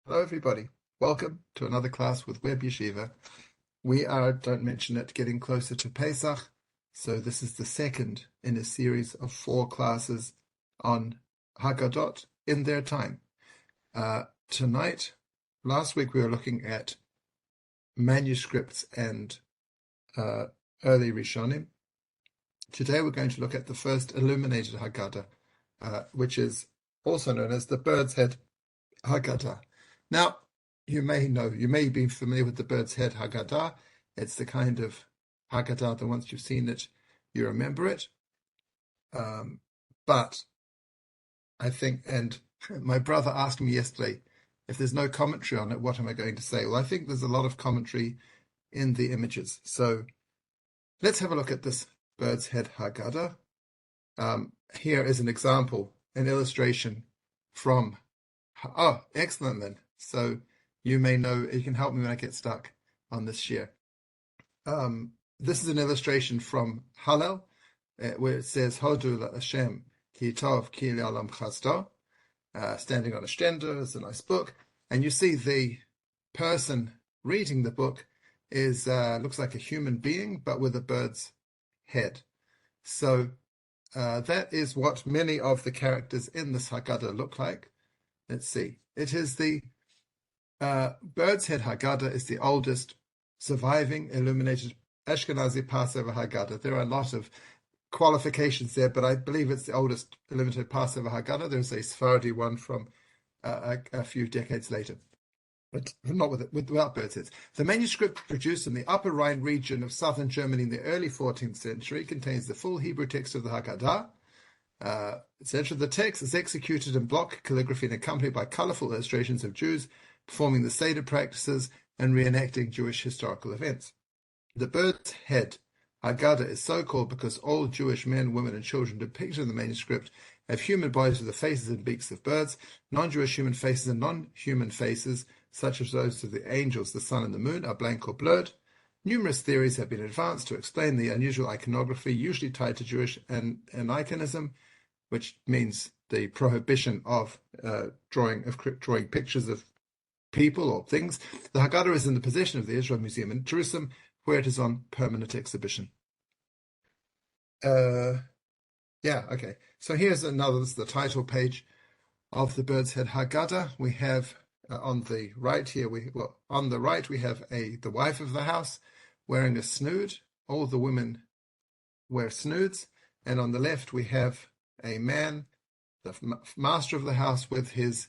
Hello, everybody. Welcome to another class with Web Yeshiva. We are, don't mention it, getting closer to Pesach. So this is the second in a series of 4 classes on Haggadot in their time. Last week we were looking at manuscripts and early Rishonim. Today we're going to look at the first illuminated Haggadah, which is also known as the Birds Head Haggadah. Now, you may be familiar with the Birds Head Haggadah. It's the kind of Haggadah that once you've seen it, you remember it. But I think, and my brother asked me yesterday, if there's no commentary on it, what am I going to say? Well, I think there's a lot of commentary in the images. So let's have a look at this Birds Head Haggadah. Here is an example, an illustration from, excellent then. So you may know, you can help me when I get stuck on this shir. This is an illustration from Hallel, where it says, Hodu LaHashem ki tov ki le'olam chasdo, standing on a stender. It's a nice book. And you see the person reading the book is looks like a human being, but with a bird's head. So that is what many of the characters in this Haggadah look like. Let's see. It is the Birds Head Haggadah is the oldest surviving illuminated Ashkenazi Passover Haggadah. There are a lot of qualifications there, but I believe it's the oldest illuminated Passover Haggadah. There's a Sephardi one from a few decades later, but not without birds' heads. The manuscript produced in the Upper Rhine region of southern Germany in the early 14th century contains the full Hebrew text of the Haggadah. Etc. The text is executed in block calligraphy and accompanied by colorful illustrations of Jews performing the Seder practices and reenacting Jewish historical events. The Bird's Head Haggadah is so called because all Jewish men, women, and children depicted in the manuscript have human bodies with the faces and beaks of birds. Non-Jewish human faces and non-human faces, such as those of the angels, the sun, and the moon, are blank or blurred. Numerous theories have been advanced to explain the unusual iconography, usually tied to Jewish aniconism, which means the prohibition of drawing pictures of people or things. The Haggadah is in the possession of the Israel Museum in Jerusalem, where it is on permanent exhibition. So here's this is the title page of the Birds Head Haggadah. We have on the right here, we have the wife of the house wearing a snood. All the women wear snoods, and on the left we have a man, the master of the house, with his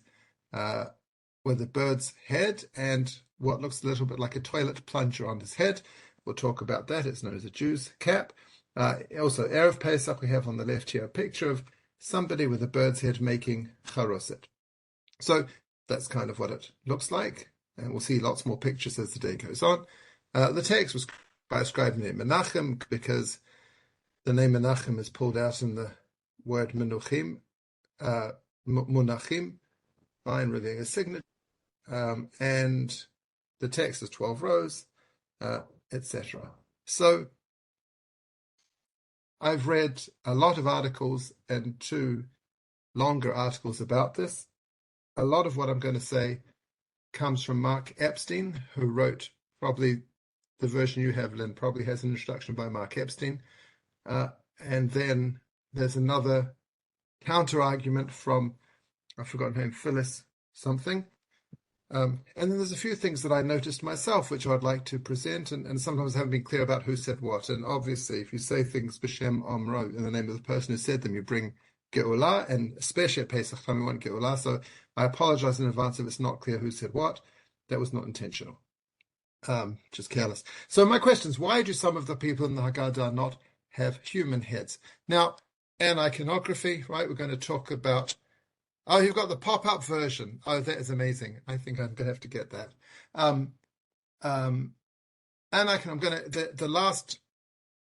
with a bird's head and what looks a little bit like a toilet plunger on his head. We'll talk about that. It's known as a Jew's cap. Also, Erev Pesach, we have on the left here a picture of somebody with a bird's head making charoset. So that's kind of what it looks like. And we'll see lots more pictures as the day goes on. The text was by a scribe named Menachem, because the name Menachem is pulled out in the word Menuchim, Munachim, fine, revealing a signature. And the text is 12 rows, etc. So I've read a lot of articles and 2 longer articles about this. A lot of what I'm going to say comes from Mark Epstein, who wrote probably the version you have, Lynn, probably has an introduction by Mark Epstein. And then there's another counter-argument from, I've forgotten her name, Phyllis something. And then there's a few things that I noticed myself, which I'd like to present, and sometimes I haven't been clear about who said what. And obviously, if you say things b'shem omro, in the name of the person who said them, you bring Geulah, and especially at Pesach time, we want Geulah. So I apologize in advance if it's not clear who said what. That was not intentional. Just careless. So my question is, why do some of the people in the Haggadah not have human heads? Now, and iconography, right? We're going to talk about. Oh, you've got the pop-up version. Oh, that is amazing. I think I'm going to have to get that. And the last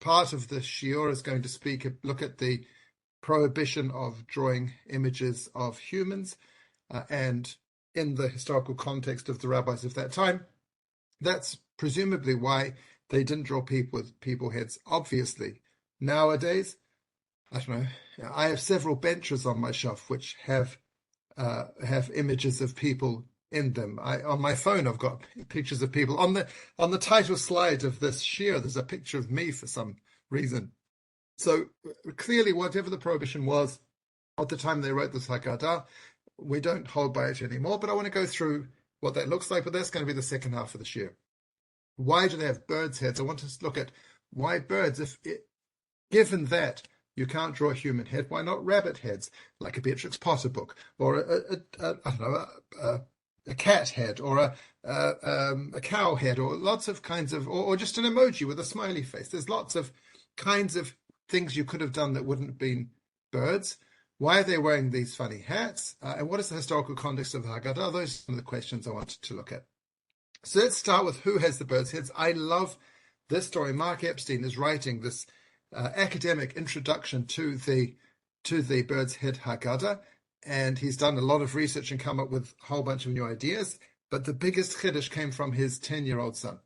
part of the shiur is going to look at the prohibition of drawing images of humans, and in the historical context of the rabbis of that time, that's presumably why they didn't draw people with people heads. Obviously, nowadays, I don't know. I have several benches on my shelf which have images of people in them. On my phone, I've got pictures of people. On the title slide of this shiur, there's a picture of me for some reason. So clearly, whatever the prohibition was at the time they wrote this Haggadah, we don't hold by it anymore. But I want to go through what that looks like, but that's going to be the second half of the shiur. Why do they have birds' heads? I want to look at why birds, given that you can't draw a human head, why not rabbit heads, like a Beatrix Potter book, or a cat head, or a cow head, or lots of kinds of, or just an emoji with a smiley face. There's lots of kinds of things you could have done that wouldn't have been birds. Why are they wearing these funny hats? And what is the historical context of the Haggadah? Those are some of the questions I wanted to look at. So let's start with who has the birds' heads. I love this story. Mark Epstein is writing this academic introduction to the Birds Head Haggadah, and he's done a lot of research and come up with a whole bunch of new ideas. But the biggest chiddush came from his 10-year-old son.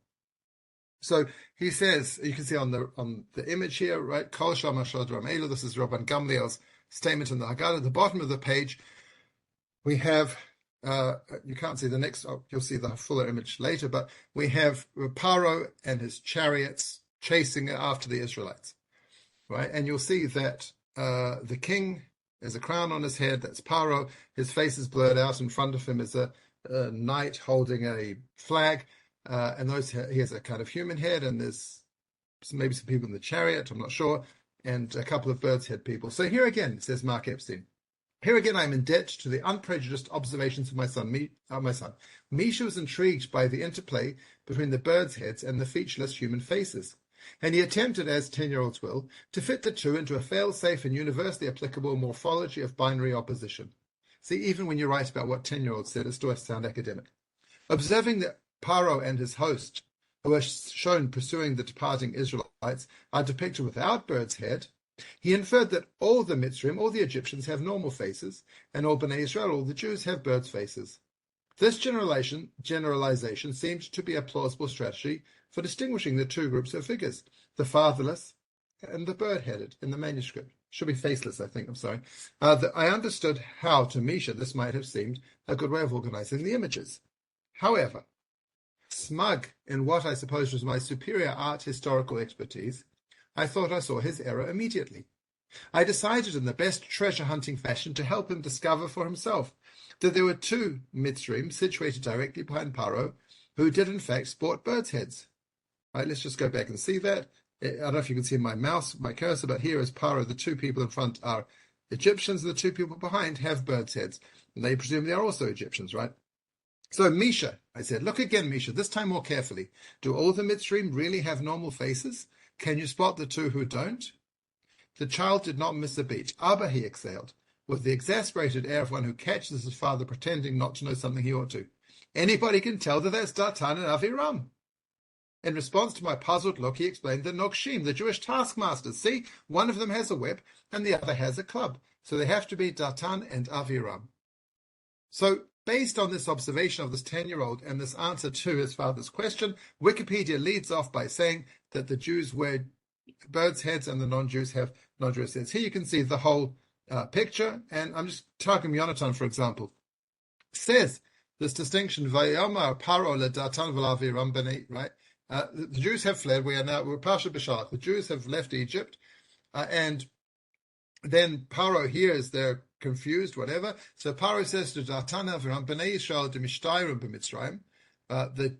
So he says, you can see on the image here, right? Kol Shama Shodram Elu. This is Rabban Gamliel's statement in the Haggadah. At the bottom of the page, we have, you can't see the next, you'll see the fuller image later, but we have Paro and his chariots chasing after the Israelites, right? And you'll see that the king has a crown on his head, that's Paro. His face is blurred out. In front of him is a knight holding a flag, and he has a kind of human head, and there's maybe some people in the chariot, I'm not sure, and a couple of birds' head people. So here again, says Mark Epstein, here again I'm in debt to the unprejudiced observations of my son. Misha was intrigued by the interplay between the birds' heads and the featureless human faces, and he attempted, as 10-year-olds will, to fit the two into a fail-safe and universally applicable morphology of binary opposition. See, even when you write about what 10-year-olds said, it still has to sound academic. Observing that Paro and his host, who are shown pursuing the departing Israelites, are depicted without birds' head, he inferred that all the Mitzrayim, all the Egyptians, have normal faces, and all Bnei Israel, all the Jews, have birds' faces. This generalization seemed to be a plausible strategy for distinguishing the two groups of figures, the fatherless and the bird-headed in the manuscript. Should be faceless, I think, I'm sorry. I understood how, to Misha, this might have seemed a good way of organizing the images. However, smug in what I suppose was my superior art historical expertise, I thought I saw his error immediately. I decided in the best treasure-hunting fashion to help him discover for himself that there were two Mitzrayim situated directly behind Paro who did in fact sport birds' heads. Right, let's just go back and see that. I don't know if you can see my cursor, but here is Paro. The two people in front are Egyptians, and the two people behind have birds' heads. And they presume they are also Egyptians, right? So Misha, I said, look again, Misha, this time more carefully. Do all the Mitzrayim really have normal faces? Can you spot the two who don't? The child did not miss a beat. Abba, he exhaled, with the exasperated air of one who catches his father pretending not to know something he ought to. Anybody can tell that that's Datan and Aviram. In response to my puzzled look, he explained the Nokshim, the Jewish taskmasters. See, one of them has a whip and the other has a club. So they have to be Datan and Aviram. So based on this observation of this 10-year-old and this answer to his father's question, Wikipedia leads off by saying that the Jews wear birds' heads and the non-Jews have non-Jewish heads. Here you can see the whole picture, and I'm just talking Yonatan, for example, says this distinction, Vayomar Paro leDatan v'Aviram b'nei, right? The Jews have fled. We're Pasha B'Shalach. The Jews have left Egypt, and then Paro hears they're confused, whatever. So Paro says to Datan Aviram, Bnei Yisrael demishtayrim b'Mitzrayim, the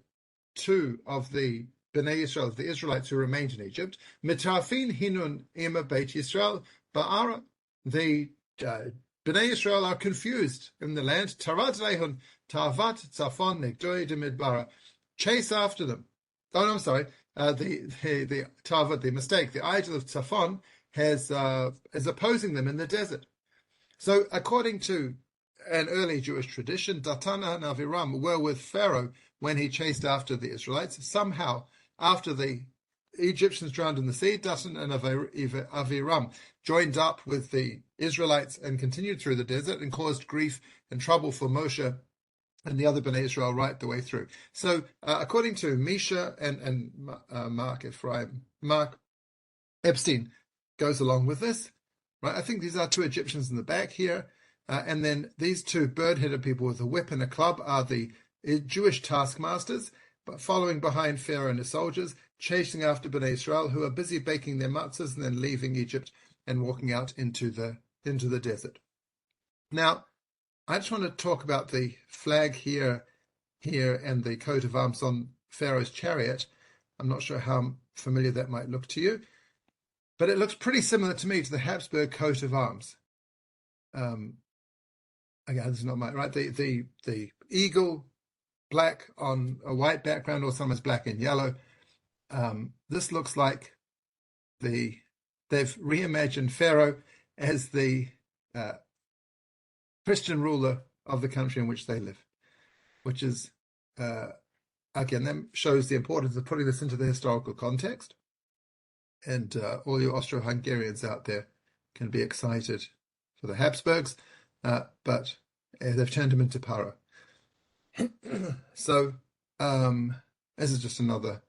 two of the Bnei Yisrael, the Israelites who remained in Egypt, Mitafin hinun ima beit Yisrael ba'ara. The Bnei Yisrael are confused in the land. Tarad lehun tavat tzafon negdoi demidbara. Chase after them. Oh, no, I'm sorry. The Tavat, the mistake, the idol of Tzafon is opposing them in the desert. So, according to an early Jewish tradition, Datan and Aviram were with Pharaoh when he chased after the Israelites. Somehow, after the Egyptians drowned in the sea, Datan and Aviram joined up with the Israelites and continued through the desert and caused grief and trouble for Moshe and the other Bnei Israel right the way through. So, according to Misha and Mark Epstein goes along with this, right? I think these are two Egyptians in the back here. And then these two bird-headed people with a whip and a club are the Jewish taskmasters, but following behind Pharaoh and his soldiers, chasing after Bnei Israel, who are busy baking their matzahs and then leaving Egypt and walking out into the desert. Now, I just want to talk about the flag here, and the coat of arms on Pharaoh's chariot. I'm not sure how familiar that might look to you, but it looks pretty similar to me to the Habsburg coat of arms. Again, this is not right. The eagle black on a white background, or sometimes black and yellow. This looks like they've reimagined Pharaoh as the Christian ruler of the country in which they live, which is, again, that shows the importance of putting this into the historical context. And all you Austro-Hungarians out there can be excited for the Habsburgs, but they've turned him into Paro. So this is just another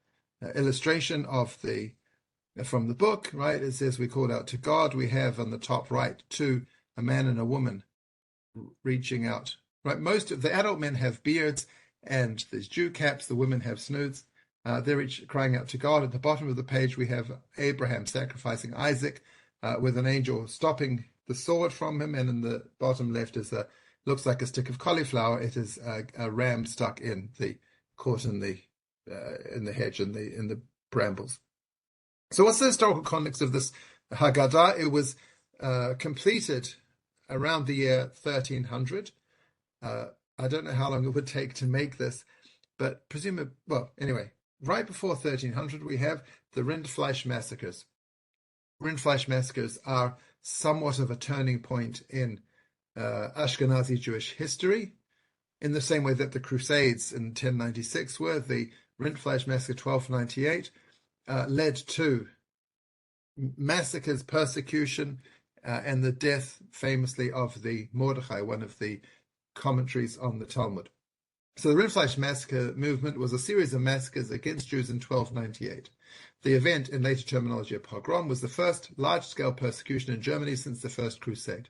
illustration of from the book, right? It says, we called out to God. We have on the top right a man and a woman reaching out, right? Most of the adult men have beards and there's Jew caps. The women have snoods. They're each crying out to God. At the bottom of the page, we have Abraham sacrificing Isaac with an angel stopping the sword from him. And in the bottom left looks like a stick of cauliflower. It is a ram stuck caught in the hedge, in the brambles. So what's the historical context of this Haggadah? It was completed around the year 1300. I don't know how long it would take to make this, but anyway, right before 1300, we have the Rindfleisch massacres. Rindfleisch massacres are somewhat of a turning point in Ashkenazi Jewish history, in the same way that the Crusades in 1096 were. The Rindfleisch massacre 1298 led to massacres, persecution, and the death, famously, of the Mordechai, one of the commentaries on the Talmud. So the Rindfleisch massacre movement was a series of massacres against Jews in 1298. The event, in later terminology, a pogrom, was the first large-scale persecution in Germany since the First Crusade.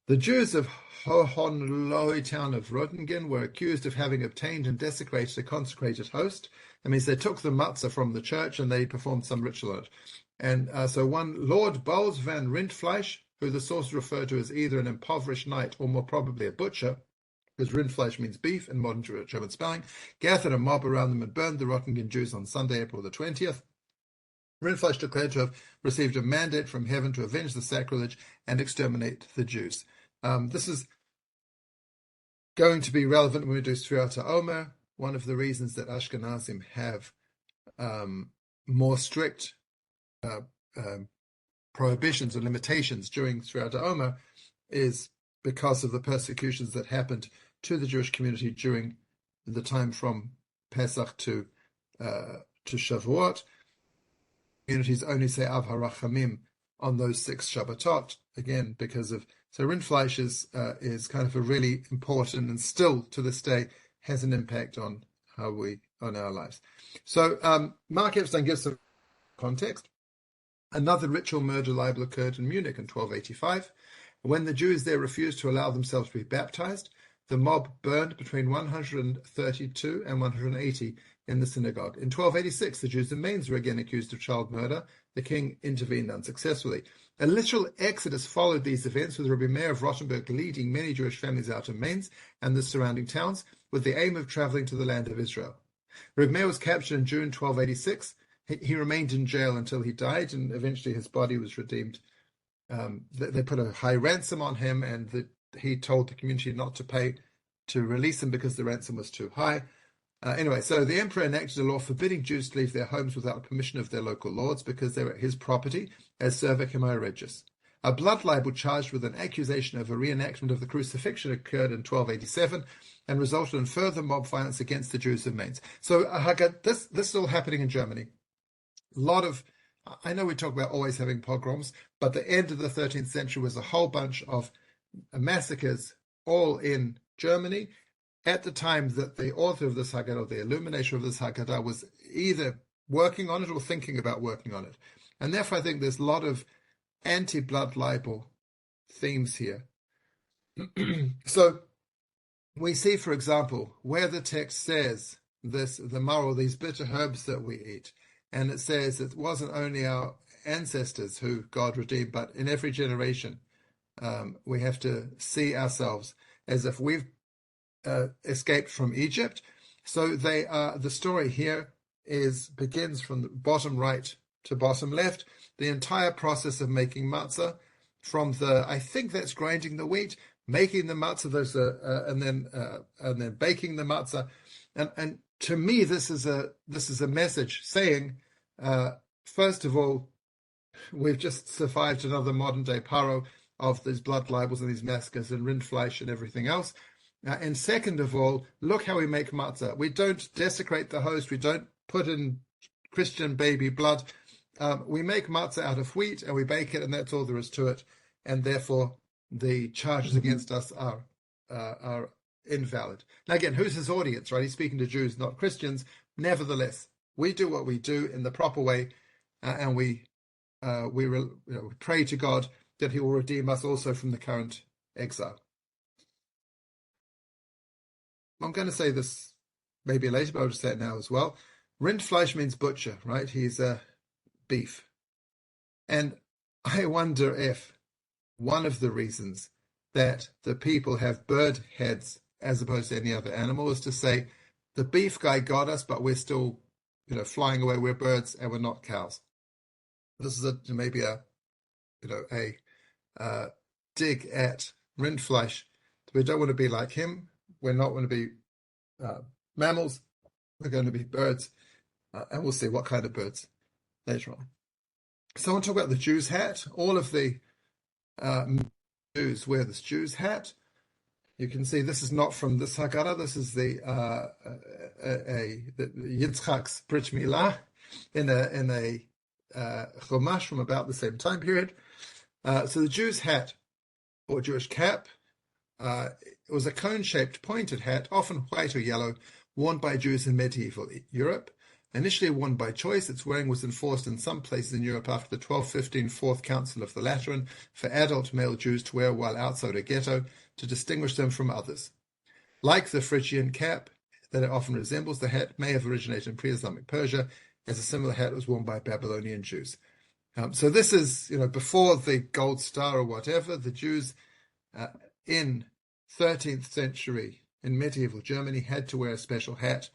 The Jews of Hohenlohe town of Röttingen were accused of having obtained and desecrated a consecrated host. That means they took the matzah from the church and they performed some ritual on it. And so one Lord Bols van Rindfleisch, who the sources refer to as either an impoverished knight or more probably a butcher, because Rindfleisch means beef in modern German spelling, gathered a mob around them and burned the Röttingen Jews on Sunday, April the 20th. Rindfleisch declared to have received a mandate from heaven to avenge the sacrilege and exterminate the Jews. This is going to be relevant when we do Sfirat HaOmer. One of the reasons that Ashkenazim have more strict prohibitions and limitations during Sfirat HaOmer is because of the persecutions that happened to the Jewish community during the time from Pesach to Shavuot. Communities only say Av HaRachamim on those 6 Shabbatot, again, because of... So Rindfleisch is kind of a really important, and still to this day has an impact on our lives. So Mark Epstein gives some context. Another ritual murder libel occurred in Munich in 1285. When the Jews there refused to allow themselves to be baptized, the mob burned between 132 and 180 in the synagogue. In 1286, the Jews in Mainz were again accused of child murder. The king intervened unsuccessfully. A literal exodus followed these events, with Rabbi Meir of Rothenburg leading many Jewish families out of Mainz and the surrounding towns with the aim of traveling to the land of Israel. Rabbi Meir was captured in June 1286. He remained in jail until he died, and eventually his body was redeemed. They put a high ransom on him, and he told the community not to pay to release him because the ransom was too high. Anyway, so the emperor enacted a law forbidding Jews to leave their homes without permission of their local lords because they were his property, as serva chemae regis. A blood libel charged with an accusation of a reenactment of the crucifixion occurred in 1287 and resulted in further mob violence against the Jews of Mainz. So this is all happening in Germany. I know we talk about always having pogroms, but the end of the 13th century was a whole bunch of massacres all in Germany at the time that the author of this Haggadah, the illuminator of this Haggadah, was either working on it or thinking about working on it. And therefore I think there's a lot of anti-blood libel themes here. So we see, for example, where the text says this, the maror, these bitter herbs that we eat, and it says it wasn't only our ancestors who God redeemed, but in every generation, we have to see ourselves as if we've escaped from Egypt. So they are, the story here begins from the bottom right to bottom left. The entire process of making matzah, from I think that's grinding the wheat, making the matzah, and then baking the matzah, and to me this is a message saying, first of all, we've just survived another modern day paro of these blood libels and these massacres and rindfleisch and everything else. And second of all, look how we make matzah. We don't desecrate the host. We don't put in Christian baby blood. We make matzah out of wheat and we bake it, and that's all there is to it. And therefore, the charges against us are invalid. Now, again, who's his audience, right? He's speaking to Jews, not Christians. Nevertheless, we do what we do in the proper way, and we pray to God that he will redeem us also from the current exile. I'm going to say this maybe later, but I'll just say it now as well. Rindfleisch means butcher, right? He's beef. And I wonder if one of the reasons that the people have bird heads as opposed to any other animal is to say, the beef guy got us, but we're still, flying away. We're birds and we're not cows. This is maybe a dig at Rindfleisch. We don't want to be like him. We're not going to be mammals. We're going to be birds. And we'll see what kind of birds later on. So I want to talk about the Jew's hat. All of the Jews wear this Jew's hat. You can see this is not from this Haggadah. This is the Yitzchak's Brit Milah in a Chumash from about the same time period. So the Jew's hat, or Jewish cap, it was a cone-shaped pointed hat, often white or yellow, worn by Jews in medieval Europe. Initially worn by choice, its wearing was enforced in some places in Europe after the 1215 Fourth Council of the Lateran for adult male Jews to wear while outside a ghetto to distinguish them from others. Like the Phrygian cap that it often resembles, the hat may have originated in pre-Islamic Persia, as a similar hat was worn by Babylonian Jews. So this is, before the Gold Star or whatever, the Jews in 13th century in medieval Germany had to wear a special hat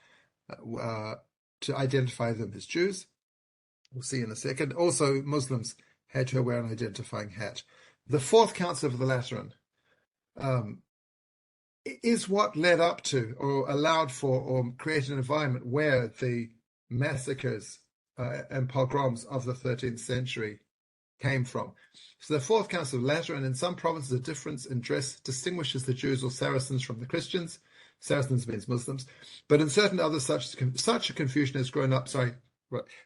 to identify them as Jews. We'll see in a second. Also, Muslims had to wear an identifying hat. The Fourth Council of the Lateran is what led up to or allowed for or created an environment where the massacres and pogroms of the 13th century came from. So the Fourth Council of Lateran, in some provinces, a difference in dress distinguishes the Jews or Saracens from the Christians. Saracens means Muslims. But in certain others, such a confusion has grown up.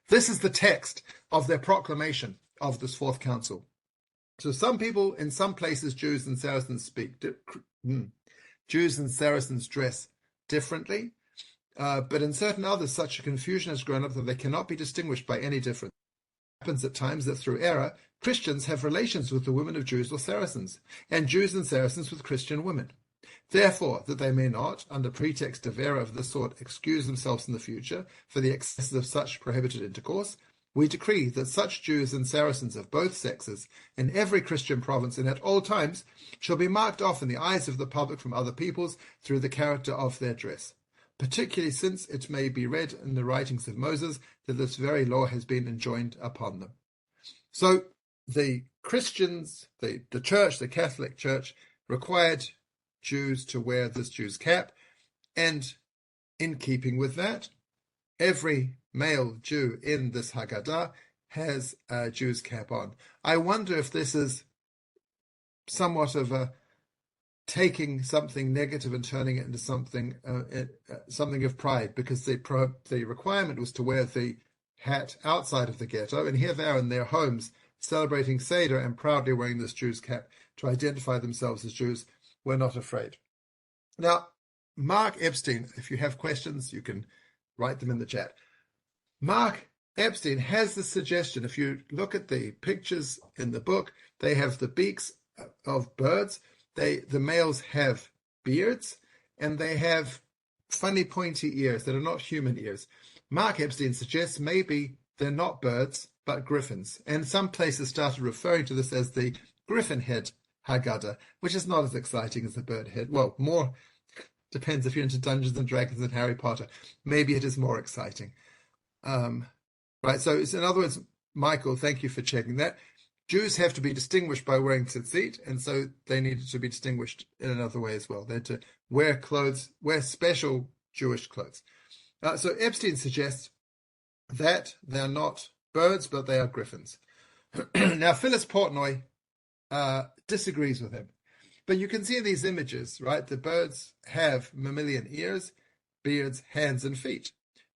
This is the text of their proclamation of this Fourth Council. So some people, in some places, Jews and Saracens Jews and Saracens dress differently. But in certain others, such a confusion has grown up that they cannot be distinguished by any difference. It happens at times that through error, Christians have relations with the women of Jews or Saracens, and Jews and Saracens with Christian women. Therefore, that they may not, under pretext of error of this sort, excuse themselves in the future for the excesses of such prohibited intercourse, we decree that such Jews and Saracens of both sexes in every Christian province and at all times shall be marked off in the eyes of the public from other peoples through the character of their dress, particularly since it may be read in the writings of Moses that this very law has been enjoined upon them. So the Christians, the church, the Catholic Church, required Jews to wear this Jew's cap, and in keeping with that, every male Jew in this Haggadah has a Jew's cap on. I wonder if this is somewhat of a taking something negative and turning it into something of pride, because the requirement was to wear the hat outside of the ghetto, and here they are in their homes celebrating Seder and proudly wearing this Jew's cap to identify themselves as Jews. We're not afraid. Now, Mark Epstein, if you have questions, you can write them in the chat. Mark Epstein has this suggestion. If you look at the pictures in the book, they have the beaks of birds, the males have beards, and they have funny pointy ears that are not human ears. Mark Epstein suggests maybe they're not birds, but griffins. And some places started referring to this as the Griffin Head Haggadah, which is not as exciting as the bird head. Well, more depends if you're into Dungeons and Dragons and Harry Potter. Maybe it is more exciting. Right, so in other words, Michael, thank you for checking that. Jews have to be distinguished by wearing tzitzit, and so they needed to be distinguished in another way as well. They had to wear special Jewish clothes. So Epstein suggests that they're not birds, but they are griffins. Now, Phyllis Portnoy disagrees with him. But you can see in these images, right, the birds have mammalian ears, beards, hands, and feet.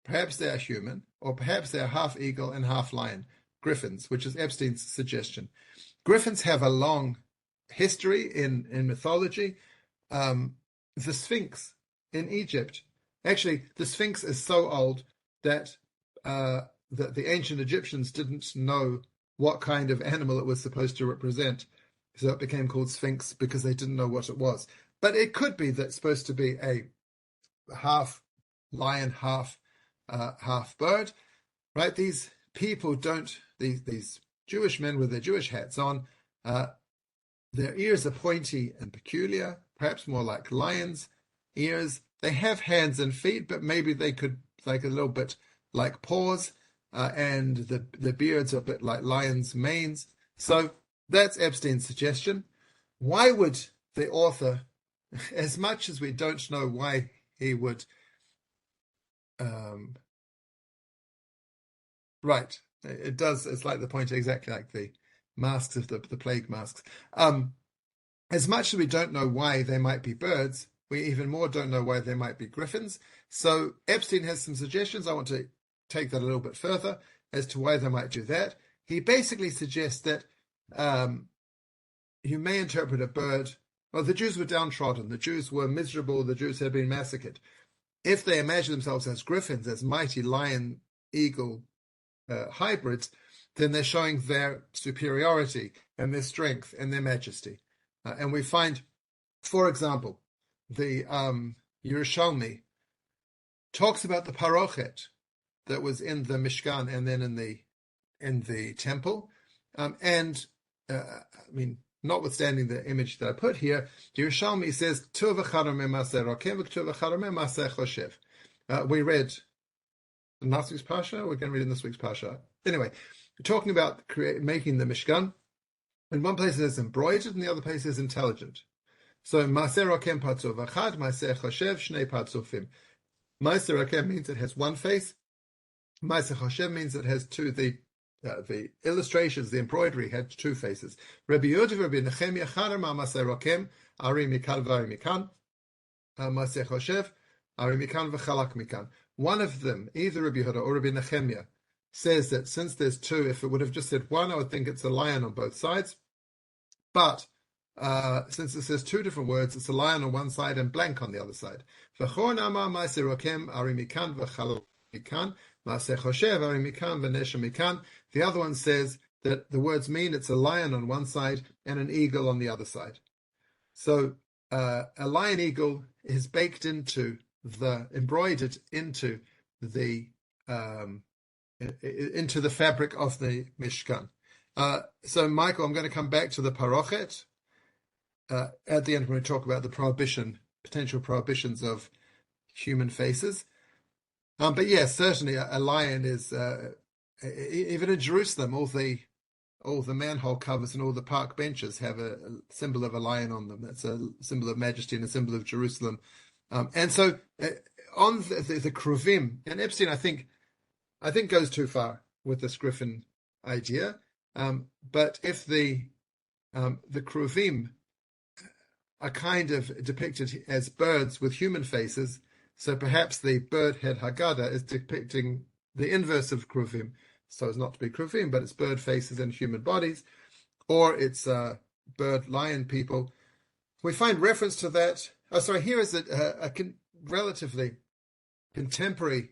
Perhaps they are human, or perhaps they are half eagle and half lion, griffins, which is Epstein's suggestion. Griffins have a long history in mythology. The Sphinx in Egypt, actually, the Sphinx is so old that the ancient Egyptians didn't know what kind of animal it was supposed to represent. So it became called Sphinx because they didn't know what it was. But it could be that it's supposed to be a half lion, half bird, right? These people these Jewish men with their Jewish hats on, their ears are pointy and peculiar, perhaps more like lions' ears. They have hands and feet, but maybe they could like a little bit like paws, and the beards are a bit like lions' manes. So that's Epstein's suggestion. Why would the author, as much as we don't know why he would, right, it does, it's like the point, exactly like the masks of the plague masks. As much as we don't know why they might be birds, we even more don't know why they might be griffins. So Epstein has some suggestions. I want to take that a little bit further as to why they might do that. He basically suggests that you may interpret a bird. Well, the Jews were downtrodden. The Jews were miserable. The Jews had been massacred. If they imagine themselves as griffins, as mighty lion, eagle hybrids, then they're showing their superiority and their strength and their majesty. And we find, for example, the Yerushalmi talks about the parochet that was in the Mishkan and then in the temple. I mean, notwithstanding the image that I put here, Yerushalmi says, we read last week's Pasha, we're going to read in this week's Pasha. Anyway, we're talking about making the Mishkan. In one place it is embroidered, and the other place is intelligent. So, Maser Rokem Patzov Achad, Maser Choshev, Shnei Patzofim. Maser Rokem means it has one face. Maser Choshev means it has two. The illustrations, the embroidery had two faces. Rabbi Yehuda, Rabbi Nechemia, Chadar Ma Maser Rokem, Ari Mikan V'Ari Mikan, Maser Choshev, Ari Mikan V'Chalak Mikan. One of them, either Rabbi Yehuda or Rabbi Nechemia, says that since there's two, if it would have just said one, I would think it's a lion on both sides. But since it says two different words, it's a lion on one side and blank on the other side. The other one says that the words mean it's a lion on one side and an eagle on the other side. So a lion eagle is embroidered into the fabric of the Mishkan. So, Michael, I'm going to come back to the parochet at the end when we talk about the potential prohibitions of human faces. But yes, certainly a lion is, even in Jerusalem, all the manhole covers and all the park benches have a symbol of a lion on them. That's a symbol of majesty and a symbol of Jerusalem. And so on the Kruvim, and Epstein, I think goes too far with this griffin idea. But if the Kruvim are kind of depicted as birds with human faces, so perhaps the Bird Head Haggadah is depicting the inverse of Kruvim. So it's not to be Kruvim, but it's bird faces and human bodies, or it's bird lion people. We find reference to that. Here is a relatively contemporary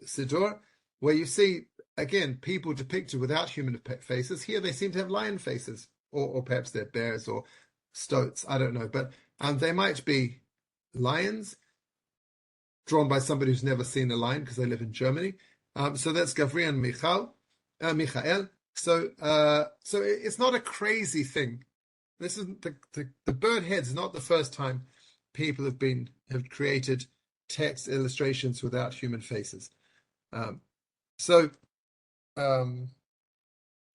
Siddur, where you see, again, people depicted without human faces. Here they seem to have lion faces or perhaps they're bears or stoats, I don't know. But they might be lions, drawn by somebody who's never seen a lion because they live in Germany. So that's Gavri and Michael. So it's not a crazy thing. This isn't the bird heads is not the first time people have created text illustrations without human faces. So in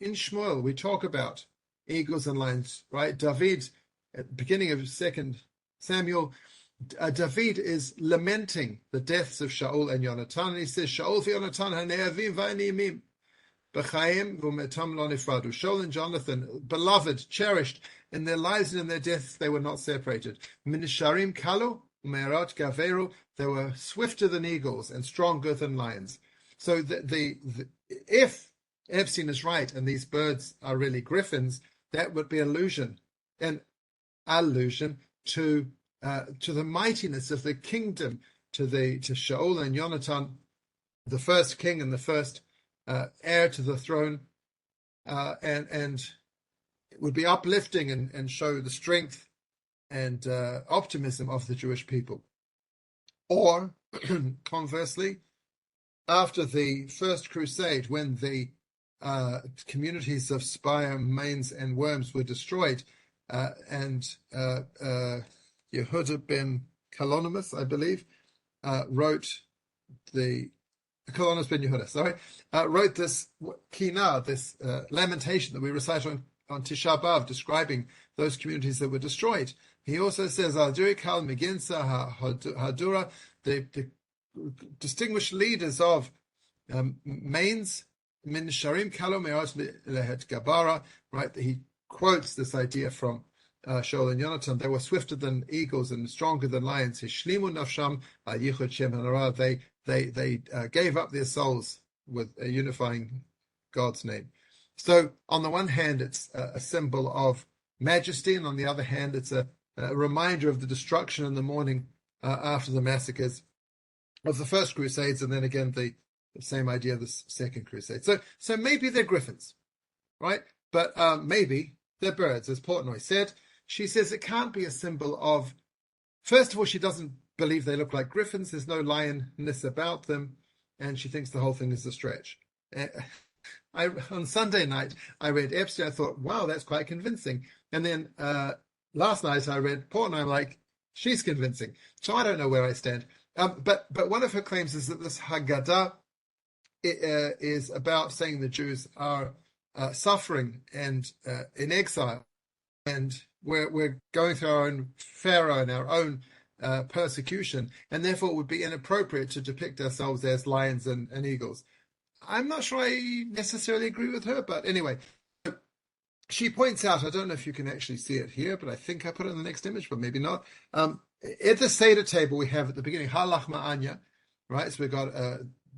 Shmuel we talk about eagles and lions, right? David, at the beginning of 2 Samuel, David is lamenting the deaths of Shaul and Yonatan, and he says, Shaul v'Yonatan ha'ne'avim v'aniyimim b'chaim v'metam lo nifradu. Shaul and Jonathan, beloved, cherished, in their lives and in their deaths they were not separated. Minisharim kalu u'me'erat gaveru, they were swifter than eagles and stronger than lions. So if Epstein is right and these birds are really griffins, that would be an allusion to the mightiness of the kingdom, to Shaul and Yonatan, the first king and the first heir to the throne, and it would be uplifting and show the strength and optimism of the Jewish people. Or conversely, after the First Crusade, when the communities of Speyer, Mainz, and Worms were destroyed, and Yehuda ben Kalonimus, I believe, wrote Kalonimus ben Yehuda, wrote this Kina, this lamentation that we recite on Tisha B'Av, describing those communities that were destroyed. He also says, Al-Duri Kal Meginsa Hadura, the distinguished leaders of Mainz, Min Sharim Kalo Me'at Lehet Gabara, right? He quotes this idea from Shaul and Yonatan. They were swifter than eagles and stronger than lions. Hishlimu nafsham yichud shem hanara. They gave up their souls with unifying God's name. So on the one hand, it's a symbol of majesty, and on the other hand, it's a reminder of the destruction in the morning after the massacres of the First Crusades, and then again the same idea of the Second Crusade. So maybe they're griffins, right? But maybe they're birds, as Portnoy said. She says it can't be a symbol of, first of all, she doesn't believe they look like griffins. There's no lionness about them, and she thinks the whole thing is a stretch. On Sunday night, I read Epstein. I thought, wow, that's quite convincing. And then last night I read Portnoy. I'm like, she's convincing. So I don't know where I stand. But one of her claims is that this Haggadah is about saying the Jews are suffering and in exile, and we're going through our own Pharaoh and our own persecution, and therefore it would be inappropriate to depict ourselves as lions and eagles. I'm not sure I necessarily agree with her, but anyway, she points out, I don't know if you can actually see it here, but I think I put it in the next image, but maybe not. At the Seder table we have at the beginning, Halach Ma'anya, right? So we've got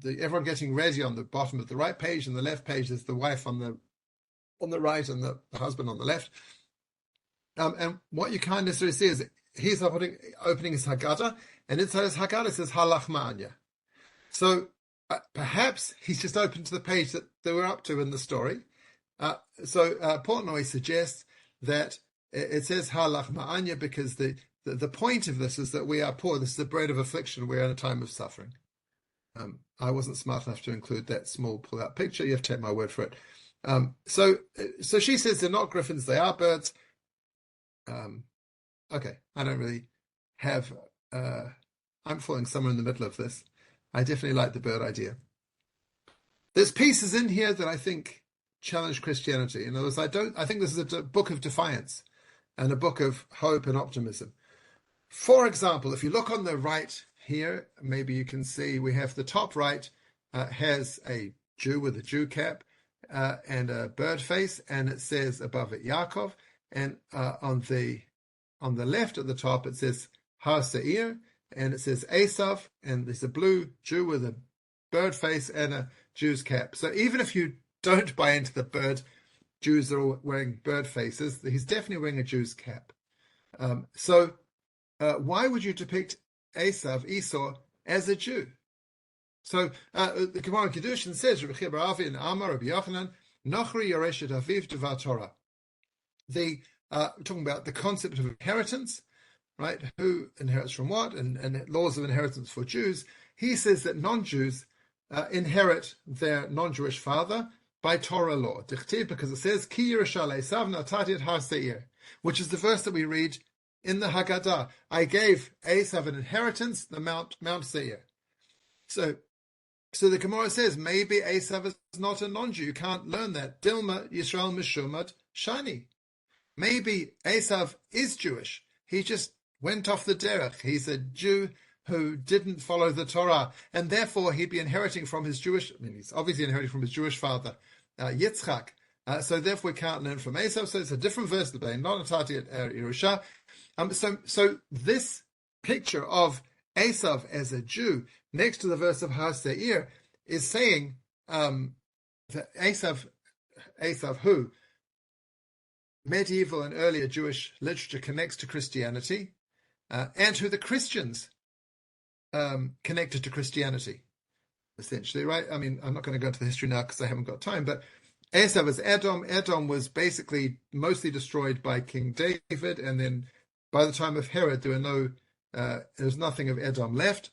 everyone getting ready on the bottom of the right page, and the left page is the wife on the right and the husband on the left. And what you can't necessarily see is he's opening his Haggadah, and inside his Haggadah it says Halach Ma'anya. So perhaps he's just opened to the page that they were up to in the story. So Portnoy suggests that it says Halach Ma'anya because the point of this is that we are poor. This is the bread of affliction. We're in a time of suffering. I wasn't smart enough to include that small pull-out picture. You have to take my word for it. So she says they're not griffins, they are birds. Okay, I don't really have... I'm falling somewhere in the middle of this. I definitely like the bird idea. There's pieces in here that I think challenge Christianity. In other words, I think this is a book of defiance and a book of hope and optimism. For example, if you look on the right here, maybe you can see we have the top right has a Jew with a Jew cap and a bird face, and it says above it Yaakov, and on the left at the top it says Har Seir, and it says Esav, and there's a blue Jew with a bird face and a Jew's cap. So even if you don't buy into the bird, Jews are all wearing bird faces, he's definitely wearing a Jew's cap. So why would you depict Esau, as a Jew? So the Gemara Kiddushin says, Rabbi Avi and Amar Rabbi Yochanan, Nochri Yoreshet Aviv Devar Torah. talking about the concept of inheritance, right? Who inherits from what, and laws of inheritance for Jews. He says that non-Jews inherit their non-Jewish father by Torah law, because it says, Ki Yerusha le'esav natati et har seir, which is the verse that we read in the Haggadah. I gave Esav an inheritance, the Mount Seir. So the Gemara says, maybe Esav is not a non-Jew. You can't learn that. Dilma Yisrael Mishumad Shani. Maybe Esav is Jewish. He just went off the derech. He's a Jew who didn't follow the Torah, and therefore he'd be inheriting from his Jewish, he's obviously inheriting from his Jewish father, Yitzchak. So therefore we can't learn from Esav. So it's a different verse, the Bain, not Atati at Yerusha. So this picture of Esav as a Jew next to the verse of Har Seir is saying that Esav, who medieval and earlier Jewish literature connects to Christianity, and who the Christians connected to Christianity, essentially, right? I'm not going to go into the history now because I haven't got time, but Esav is Edom. Edom was basically mostly destroyed by King David, and then by the time of Herod, there was nothing of Edom left.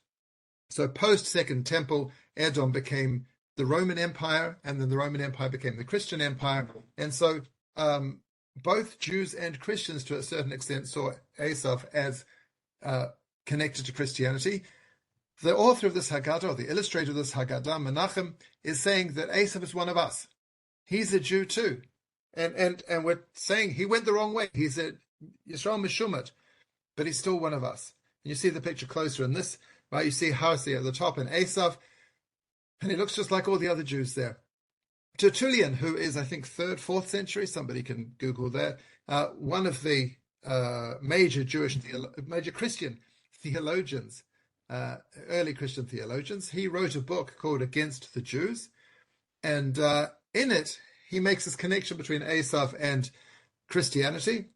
So post Second Temple, Edom became the Roman Empire, and then the Roman Empire became the Christian Empire. And so both Jews and Christians, to a certain extent, saw Esav as connected to Christianity. The author of this Haggadah, or the illustrator of this Haggadah, Menachem, is saying that Esav is one of us. He's a Jew too. And we're saying he went the wrong way. He's a Yisrael Mishumat, but he's still one of us. And you see the picture closer in this, right? You see Hasi at the top and Esav, and he looks just like all the other Jews there. Tertullian, who is, I think, 3rd, 4th century, somebody can Google that, one of the major Christian theologians, early Christian theologians, he wrote a book called Against the Jews, and in it, he makes this connection between Esav and Christianity.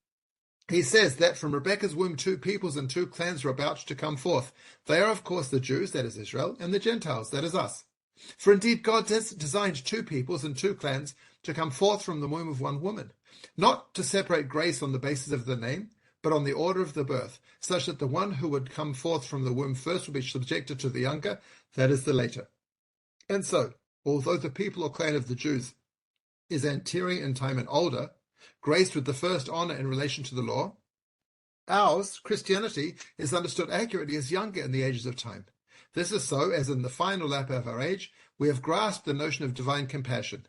He says that from Rebekah's womb, 2 peoples and 2 clans are about to come forth. They are, of course, the Jews, that is Israel, and the Gentiles, that is us. For indeed, God has designed 2 peoples and 2 clans to come forth from the womb of one woman, not to separate grace on the basis of the name, but on the order of the birth, such that the one who would come forth from the womb first will be subjected to the younger, that is the later. And so, although the people or clan of the Jews is anterior in time and older, graced with the first honor in relation to the law, ours, Christianity, is understood accurately as younger in the ages of time. This is so, as in the final lap of our age, we have grasped the notion of divine compassion.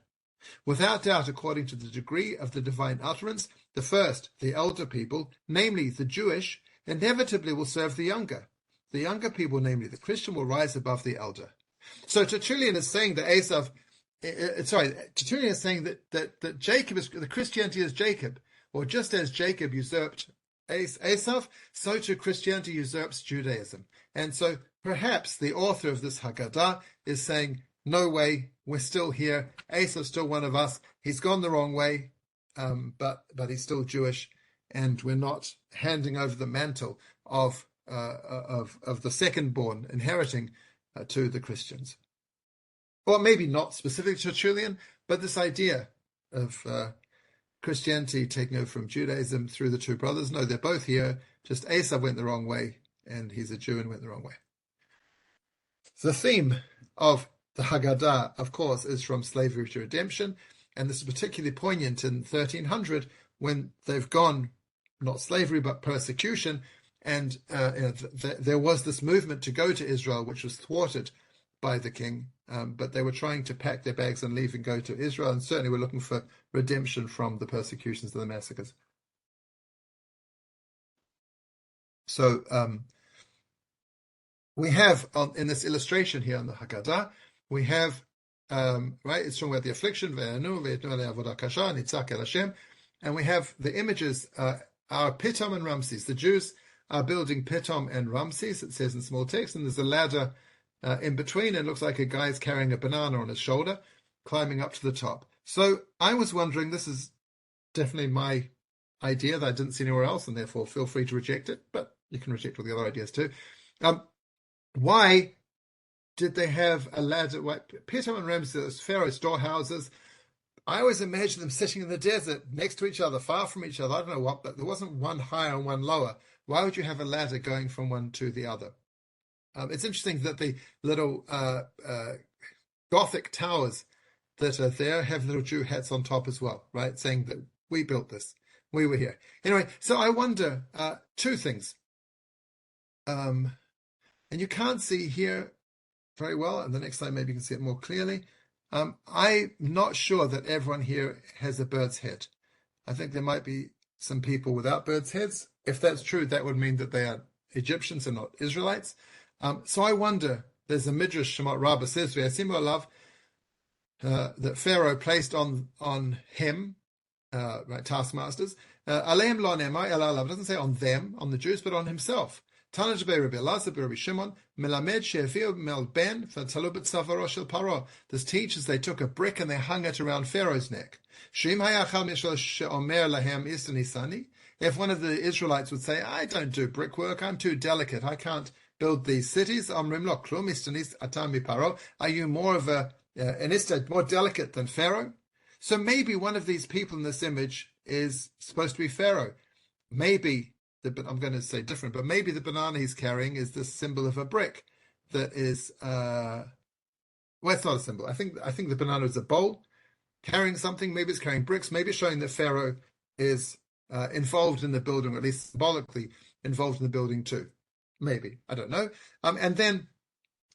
Without doubt, according to the degree of the divine utterance, the first, the elder people, namely the Jewish, inevitably will serve the younger. The younger people, namely the Christian, will rise above the elder. So Tertullian is saying that Tertullian is saying that Jacob is, the Christianity is Jacob, or just as Jacob usurped Esav, so too Christianity usurps Judaism. And so perhaps the author of this Haggadah is saying, no way, we're still here. Esav's still one of us. He's gone the wrong way, but he's still Jewish, and we're not handing over the mantle of the second-born inheriting to the Christians. Or maybe not specific to Tertullian, but this idea of Christianity taking over from Judaism through the 2 brothers. No, they're both here. Just Esav went the wrong way, and he's a Jew and went the wrong way. The theme of the Haggadah, of course, is from slavery to redemption, and this is particularly poignant in 1300 when they've gone, not slavery, but persecution, and there was this movement to go to Israel, which was thwarted by the king, but they were trying to pack their bags and leave and go to Israel, and certainly were looking for redemption from the persecutions and the massacres. So we have, in this illustration here on the Haggadah, we have, right, it's talking about the affliction, and we have the images are Pitom and Ramses. The Jews are building Pitom and Ramses, it says in small text, and there's a ladder in between. It looks like a guy's carrying a banana on his shoulder, climbing up to the top. So I was wondering, this is definitely my idea that I didn't see anywhere else, and therefore feel free to reject it, but you can reject all the other ideas too. Why did they have a ladder? Pitom and Ramses, Pharaoh's storehouses, I always imagine them sitting in the desert next to each other, far from each other. I don't know what, but there wasn't one higher and one lower. Why would you have a ladder going from one to the other? It's interesting that the little Gothic towers that are there have little Jew hats on top as well, right? Saying that we built this. We were here. Anyway, so I wonder two things. And you can't see here very well, and the next slide maybe you can see it more clearly. I'm not sure that everyone here has a bird's head. I think there might be some people without bird's heads. If that's true, that would mean that they are Egyptians and not Israelites. So I wonder, there's a Midrash Shemot Rabbah says, that Pharaoh placed on him, right, taskmasters, Aleim lo nemar ela alav, doesn't say on them, on the Jews, but on himself. Tana Rabbi Elazar Rabbi Shimon, melamed she'aviu mel ben v'talu b'tzavaro shel Paro. This teaches they took a brick and they hung it around Pharaoh's neck. She'im hayachal mishal she'omer lahem istanisani. If one of the Israelites would say, I don't do brickwork, I'm too delicate, I can't build these cities, Amrim lo klum istanis atam miparo. Are you more of an istad, more delicate than Pharaoh? So maybe one of these people in this image is supposed to be Pharaoh. Maybe I'm going to say different, but maybe the banana he's carrying is the symbol of a brick that is, well, it's not a symbol. I think the banana is a bowl carrying something. Maybe it's carrying bricks. Maybe it's showing that Pharaoh is involved in the building, or at least symbolically involved in the building too. Maybe. I don't know. And then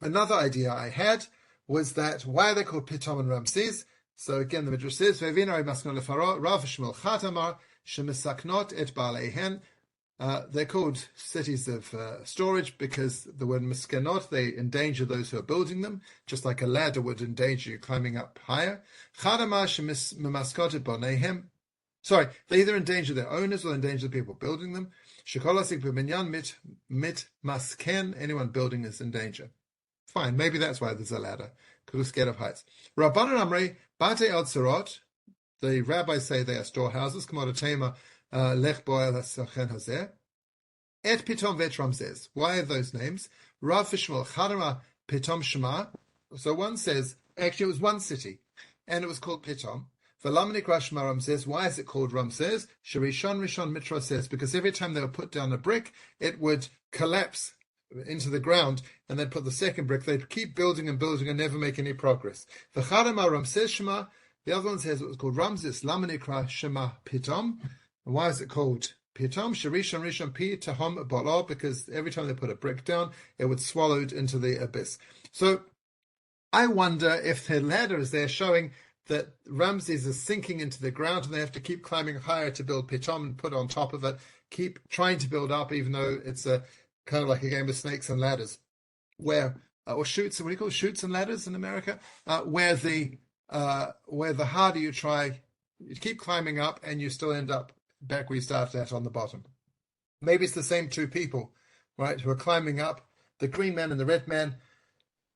another idea I had was that why are they called Pitom and Ramses? So again, the Midrash says, Rav Shmuel Chatamar Shemisaknot et Baalehen. They're called cities of storage because the word miskenot, they endanger those who are building them, just like a ladder would endanger you climbing up higher. Sorry, they either endanger their owners or endanger the people building them. Anyone building is in danger. Fine, maybe that's why there's a ladder, because we're scared of heights. Rabbanan Amrei, Bate El Tzarot, the rabbis say they are storehouses, Kamodotema, Lech Boel HaSachen Hazeh, Et Pitom Vet Ramses. Why are those names? Rav Shmuel Chadama Pitom Shema. So one says, actually it was one city, and it was called Pitom. V'lam Shema Ramses. Why is it called Ramses? Sherishon Rishon Mitra says, because every time they would put down a brick, it would collapse into the ground, and they'd put the second brick. They'd keep building and building and never make any progress. V'chadama Ramses Shema. The other one says it was called Ramses. Lam Shema Pitom. And why is it called Pitom? Sherishon Rishon Pi Tahom Bala, because every time they put a brick down, it would swallow it into the abyss. So I wonder if the ladder is there showing that Ramses is sinking into the ground and they have to keep climbing higher to build Pitom and put on top of it, keep trying to build up, even though it's a kind of like a game of snakes and ladders, where or shoots. What do you call shoots and ladders in America? Where the harder you try, you keep climbing up and you still end up back where you started at on the bottom. Maybe it's the same two people, right, who are climbing up. The green man and the red man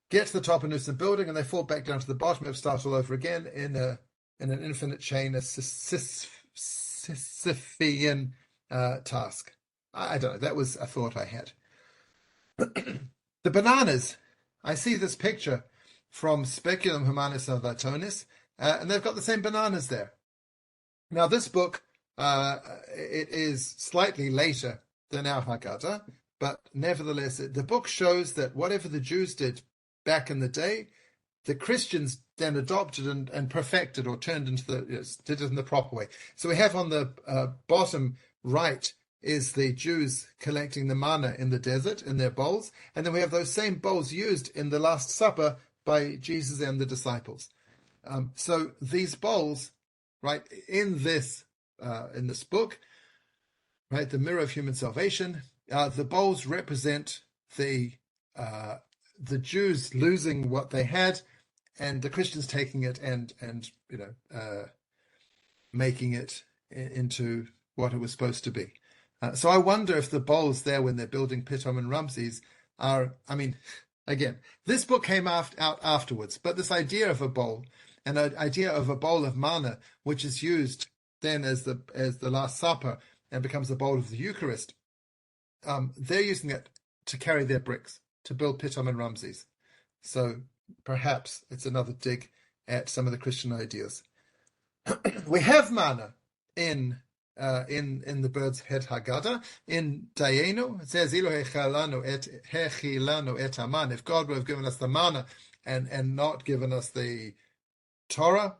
get to the top of the building and they fall back down to the bottom and start all over again in an infinite chain, a Sisyphean task. I don't know. That was a thought I had. The bananas. I see this picture from Speculum Humanis Salvatonis, and they've got the same bananas there. Now, this book, it is slightly later than our Haggadah, but nevertheless, the book shows that whatever the Jews did back in the day, the Christians then adopted and perfected or turned into did it in the proper way. So we have on the bottom right is the Jews collecting the manna in the desert in their bowls, and then we have those same bowls used in the Last Supper by Jesus and the disciples. So these bowls, right, in this book, right, the mirror of human salvation, the bowls represent the Jews losing what they had, and the Christians taking it and making it into what it was supposed to be. So I wonder if the bowls there when they're building Pitom and Ramses are, again, this book came out afterwards, but this idea of a bowl, and an idea of a bowl of manna, which is used then as the Last Supper and becomes the bowl of the Eucharist, they're using it to carry their bricks, to build Pitom and Ramses. So perhaps it's another dig at some of the Christian ideas. We have manna in the Birds Head Haggadah. In Dayenu, it says, Ilo hechilanu et haman. If God would have given us the manna and not given us the Torah,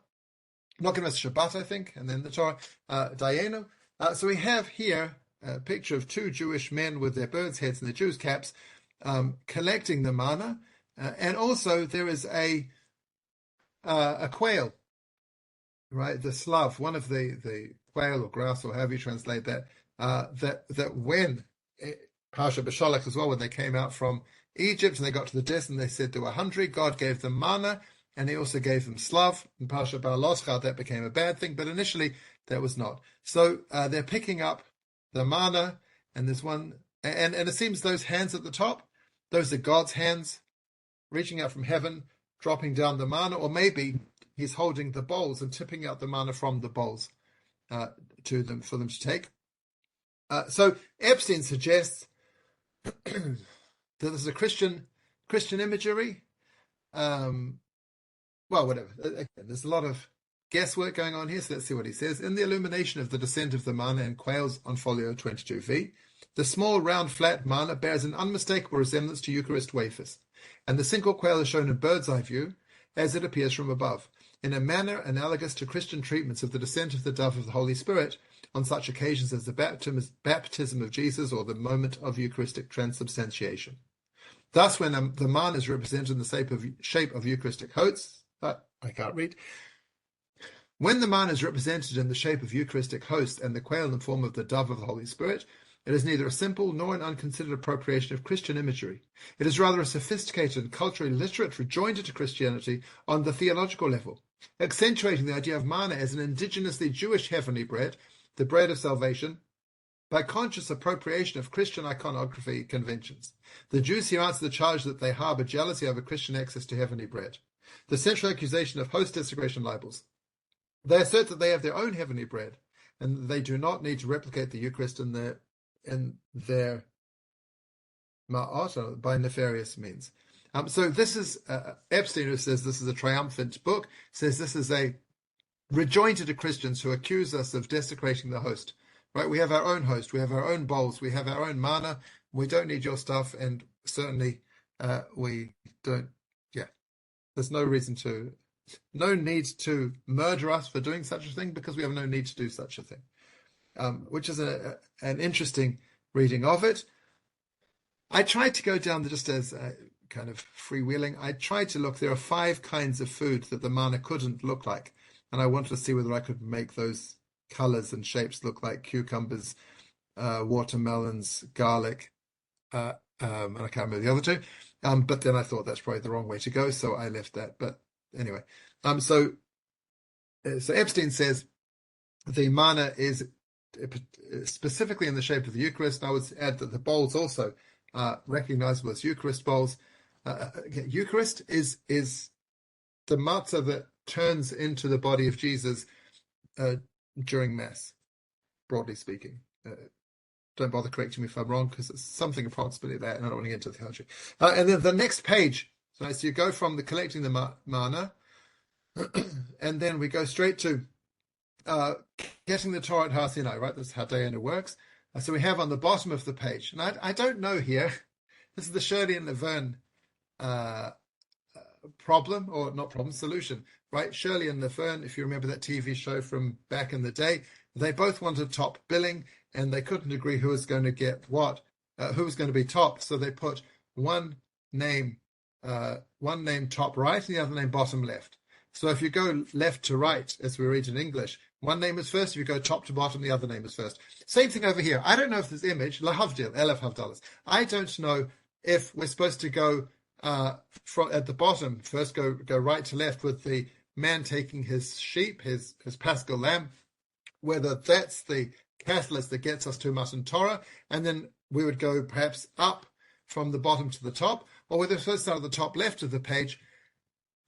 not given us Shabbat, I think, and then the Torah, Dayenu. So we have here a picture of two Jewish men with their birds' heads and their Jews' caps collecting the manna, and also there is a quail, right? The slav, one of the quail or grouse or however you translate that, that when Parsha B'Shalach as well, when they came out from Egypt and they got to the desert and they said they were hungry, God gave them manna and he also gave them slav. In Parsha Ba'aloscha, that became a bad thing, but initially that was not. So they're picking up the manna, and there's one, and it seems those hands at the top, those are God's hands reaching out from heaven, dropping down the manna, or maybe he's holding the bowls and tipping out the manna from the bowls to them for them to take. So Epstein suggests that this is a Christian imagery. Well, whatever. Again, there's a lot of guesswork going on here, so let's see what he says. In the illumination of the descent of the manna and quails on folio 22v, the small, round, flat manna bears an unmistakable resemblance to Eucharist wafers, and the single quail is shown in bird's eye view as it appears from above, in a manner analogous to Christian treatments of the descent of the dove of the Holy Spirit on such occasions as the baptism of Jesus or the moment of Eucharistic transubstantiation. Thus, when the manna is represented in the shape of Eucharistic hosts, I can't read. When the manna is represented in the shape of Eucharistic host and the quail in the form of the dove of the Holy Spirit, it is neither a simple nor an unconsidered appropriation of Christian imagery. It is rather a sophisticated and culturally literate rejoinder to Christianity on the theological level, accentuating the idea of manna as an indigenously Jewish heavenly bread, the bread of salvation, by conscious appropriation of Christian iconography conventions. The Jews here answer the charge that they harbor jealousy over Christian access to heavenly bread. The central accusation of host desecration libels. They assert that they have their own heavenly bread, and they do not need to replicate the Eucharist in their ma'at by nefarious means. So this is Epstein, who says this is a triumphant book, says this is a rejoinder to Christians who accuse us of desecrating the host. Right? We have our own host, we have our own bowls, we have our own manna. We don't need your stuff, and certainly we don't. Yeah, there's no need to murder us for doing such a thing, because we have no need to do such a thing. Which is an interesting reading of it. I tried to go down just as kind of freewheeling. I tried to look. There are 5 kinds of food that the manna couldn't look like, and I wanted to see whether I could make those colors and shapes look like cucumbers, watermelons, garlic, and I can't remember the other 2. But then I thought that's probably the wrong way to go, so I left that. But anyway, so Epstein says the manna is specifically in the shape of the Eucharist. And I would add that the bowls also are recognizable as Eucharist bowls. Eucharist is the matzah that turns into the body of Jesus during Mass, broadly speaking. Don't bother correcting me if I'm wrong, because it's something approximately that, and I don't want to get into the theology. And then the next page, so you go from the collecting the manna, and then we go straight to getting the Torah at Har Sinai, right? That's how Diana works. So we have on the bottom of the page, and I don't know here, this is the Shirley and Laverne problem, or not problem, solution, right? Shirley and Laverne, if you remember that TV show from back in the day, they both wanted top billing, and they couldn't agree who was going to get what, who was going to be top, so they put one name top right and the other name bottom left. So if you go left to right, as we read in English, one name is first. If you go top to bottom, the other name is first. Same thing over here. I don't know if this image, Lahavdil, Elef Havdalas, I don't know if we're supposed to go from at the bottom, first go right to left with the man taking his sheep, his Paschal lamb, whether that's the catalyst that gets us to Matan Torah, and then we would go perhaps up from the bottom to the top, or whether it's supposed to start at the top left of the page,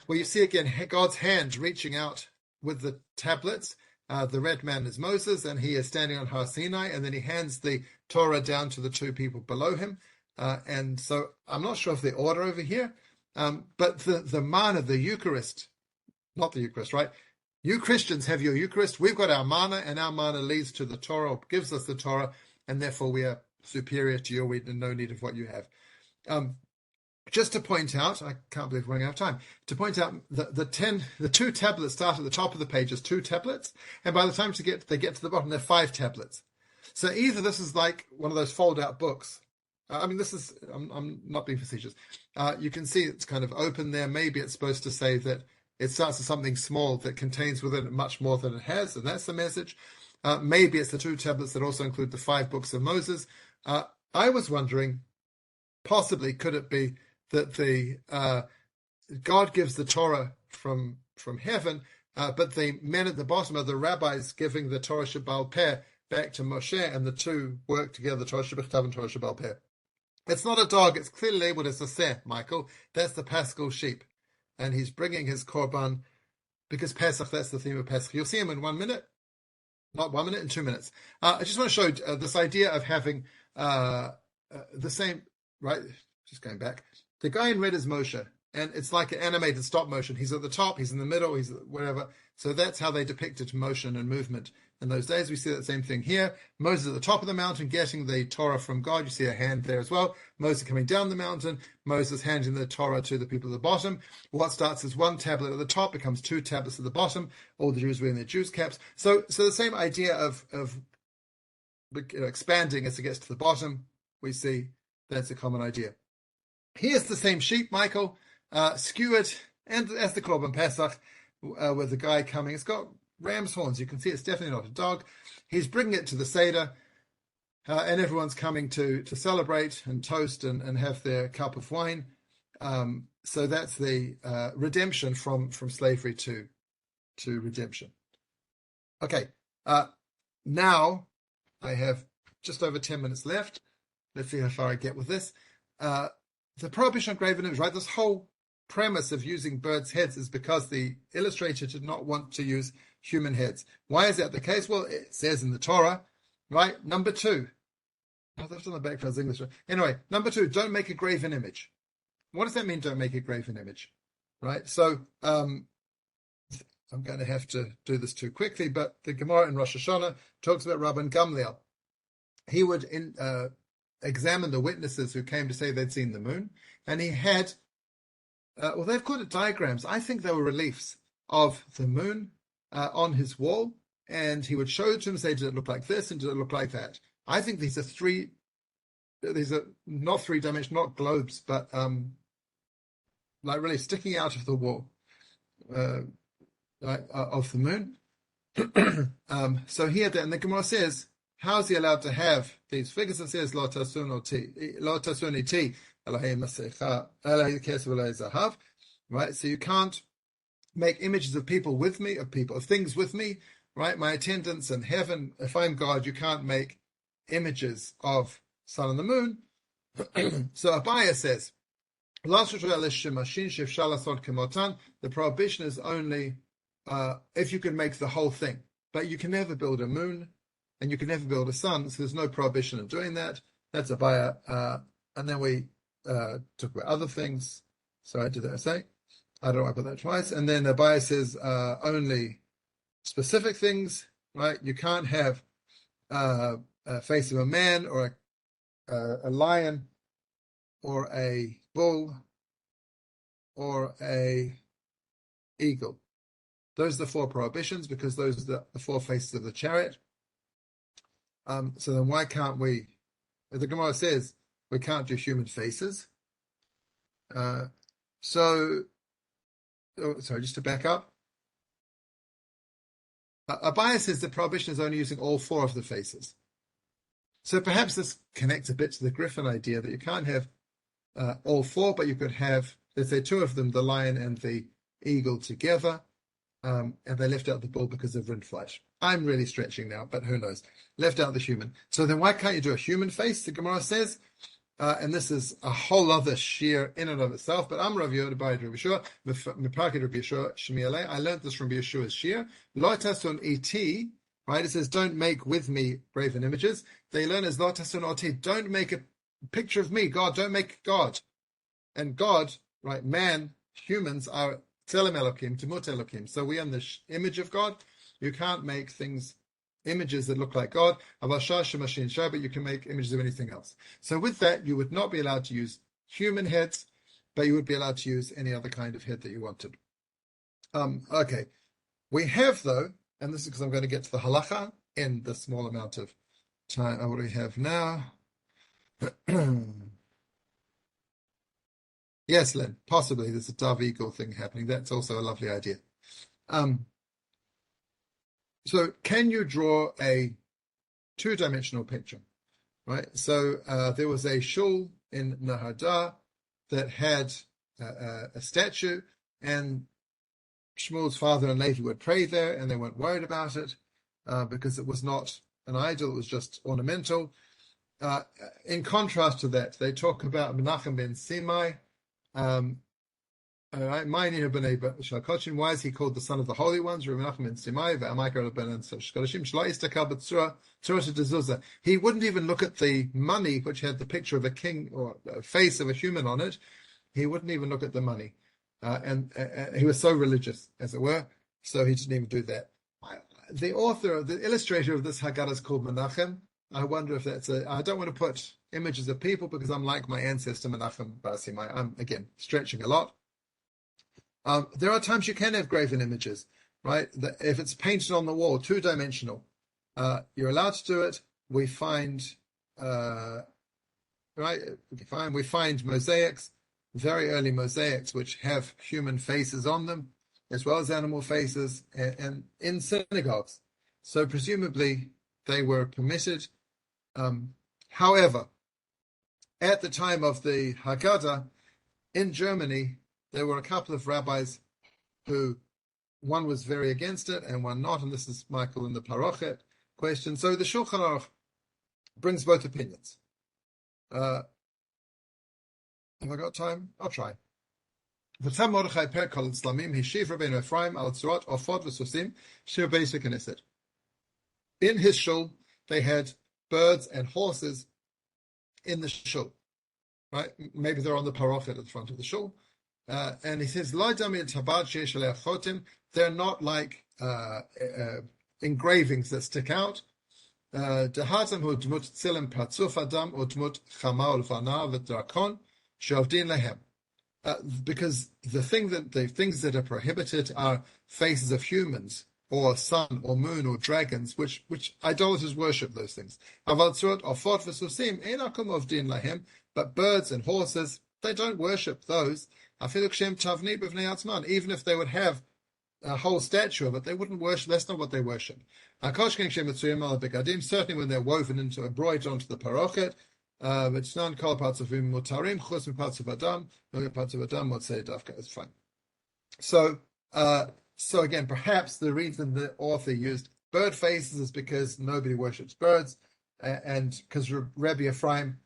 where you see again God's hand reaching out with the tablets. The red man is Moses, and he is standing on Har Sinai, and then he hands the Torah down to the 2 people below him. And so I'm not sure of the order over here, but the manna, the Eucharist, not the Eucharist, right? You Christians have your Eucharist. We've got our manna, and our manna leads to the Torah, or gives us the Torah, and therefore we are superior to you. We have no need of what you have. Just to point out, I can't believe we're running out of time, to point out the 2 tablets start at the top of the page as 2 tablets, and by the time they get to the bottom, they're 5 tablets. So either this is like one of those fold-out books. I'm not being facetious. You can see it's kind of open there. Maybe it's supposed to say that it starts with something small that contains within it much more than it has, and that's the message. Maybe it's the 2 tablets that also include the 5 books of Moses. I was wondering, possibly, could it be that God gives the Torah from heaven, but the men at the bottom are the rabbis giving the Torah Shebaal Peh back to Moshe, and the 2 work together, the Torah Shebichtav and Torah Shebaal Peh. It's not a dog, it's clearly labeled as a seh, Michael. That's the Paschal sheep. And he's bringing his korban, because Pesach, that's the theme of Pesach. You'll see him in 1 minute. Not 1 minute, in 2 minutes. I just want to show this idea of having the same, right? Just going back. The guy in red is Moshe, and it's like an animated stop motion. He's at the top, he's in the middle, he's wherever. So that's how they depicted motion and movement in those days. We see that same thing here. Moses at the top of the mountain getting the Torah from God. You see a hand there as well. Moses coming down the mountain. Moses handing the Torah to the people at the bottom. What starts as 1 tablet at the top becomes 2 tablets at the bottom. All the Jews wearing their Jews' caps. So the same idea of expanding as it gets to the bottom. We see that's a common idea. Here's the same sheep, Michael, skewered, and as the Korban Pesach, with the guy coming. It's got ram's horns. You can see it's definitely not a dog. He's bringing it to the Seder, and everyone's coming to celebrate and toast and have their cup of wine. So that's the redemption from slavery to redemption. Okay, now I have just over 10 minutes left. Let's see how far I get with this. The prohibition of graven images, right? This whole premise of using birds' heads is because the illustrator did not want to use human heads. Why is that the case? Well, it says in the Torah, right? Number 2. Oh, that's on the back for English. Anyway, number 2, don't make a graven image. What does that mean, don't make a graven image? Right? So I'm going to have to do this too quickly, but the Gemara in Rosh Hashanah talks about Rabbi Gamliel. He would examine the witnesses who came to say they'd seen the moon, and he had, they've called it diagrams. I think they were reliefs of the moon on his wall, and he would show it to him and say, did it look like this and did it look like that? I think these are not 3-dimensional, not globes, but like really sticking out of the wall of the moon. So he had that, and the Gemara says, how is he allowed to have these figures? It says, Lo tasuni ti, right? So you can't make images of people with me, of things with me, right? My attendants in heaven, if I'm God, you can't make images of sun and the moon. So Abaya says, the prohibition is only if you can make the whole thing, but you can never build a moon and you can never build a sun, so there's no prohibition of doing that. That's Abaya. And then we talk about other things. Sorry, did I say? I don't know why I put that twice. And then Abaya says only specific things, right? You can't have a face of a man or a lion or a bull or a eagle. Those are the 4 prohibitions because those are the 4 faces of the chariot. So then why can't we, the Gemara says we can't do human faces. Sorry, just to back up. Abaya says the prohibition is only using all 4 of the faces. So perhaps this connects a bit to the griffin idea that you can't have all 4, but you could have, let's say 2 of them, the lion and the eagle together, and they left out the bull because of rindfleisch. I'm really stretching now, but who knows? Left out the human. So then why can't you do a human face, the Gemara says? And this is a whole other shear in and of itself, but I'm Rav Yehuda by Rabbi Yeshua, Miprakid Rabbi Yeshua, Shemieleh. I learned this from Rabbi Yeshua's shear. Lo tasun iti, right? It says, don't make with me graven images. They learn as Lo tasun oti, don't make a picture of me, God, don't make God. And God, right, man, humans are Tzelem Elokim, Demut Elokim. So we are in the image of God. You can't make images that look like God. But you can make images of anything else. So with that, you would not be allowed to use human heads, but you would be allowed to use any other kind of head that you wanted. Okay. We have, though, and this is because I'm going to get to the halacha in the small amount of time I already have now. Yes, Lynn, possibly there's a dove eagle thing happening. That's also a lovely idea. So can you draw a two-dimensional picture, right? So there was a shul in Nahada that had a statue, and Shmuel's father and Levi would pray there, and they weren't worried about it because it was not an idol, it was just ornamental. In contrast to that, they talk about Menachem ben Simai. Why is he called the son of the holy ones? He wouldn't even look at the money, which had the picture of a king or a face of a human on it. He wouldn't even look at the money. And he was so religious, as it were, so he didn't even do that. The illustrator of this Haggadah is called Menachem. I wonder if I don't want to put images of people because I'm like my ancestor Menachem bar Simai. I'm, again, stretching a lot. There are times you can have graven images, right? If it's painted on the wall, two-dimensional, you're allowed to do it. We find mosaics, very early mosaics, which have human faces on them, as well as animal faces, and in synagogues. So presumably they were permitted. However, at the time of the Haggadah in Germany, there were a couple of rabbis who, one was very against it and one not, and this is Michael in the Parochet question. So the Shulchan Aruch brings both opinions. Have I got time? I'll try. In his shul, they had birds and horses in the shul, right? Maybe they're on the parochet at the front of the shul. And he says, they're not like engravings that stick out. Because the things that are prohibited are faces of humans, or sun, or moon, or dragons, which idolaters worship those things. But birds and horses, they don't worship those. Even if they would have a whole statue of it, they wouldn't worship. That's not what they worship. Certainly when they're woven into a embroidered onto the parochet, it's not called parts of mutarim, chus parts of adam, parts of adam, what's say dafka is fine. So again, perhaps the reason the author used bird faces is because nobody worships birds, and because Rabbi Ephraim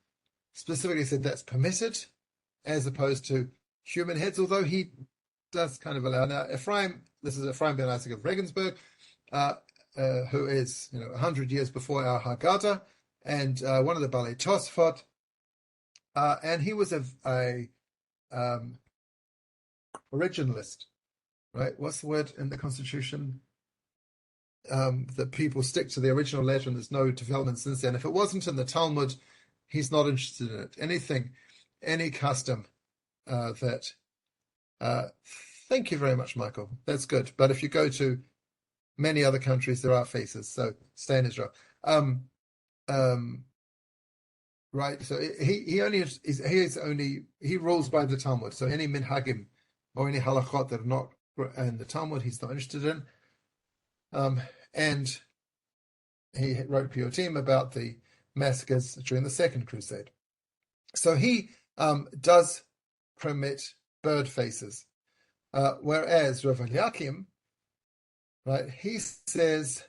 specifically said that's permitted, as opposed to human heads, although he does kind of allow. Now, this is Ephraim ben Isaac of Regensburg, who is 100 years before our Haggadah, and one of the Balei Tosfot, and he was a originalist, right? What's the word in the Constitution? That people stick to the original letter and there's no development since then. If it wasn't in the Talmud, he's not interested in it. Any custom that... thank you very much, Michael. That's good. But if you go to many other countries, there are faces. So stay in Israel. Right. So he rules by the Talmud. So any minhagim or any halachot that are not in the Talmud, he's not interested in. And he wrote Piotim about the massacres during the Second Crusade. So he does permit bird faces, whereas Rav Eliakim, right, he says,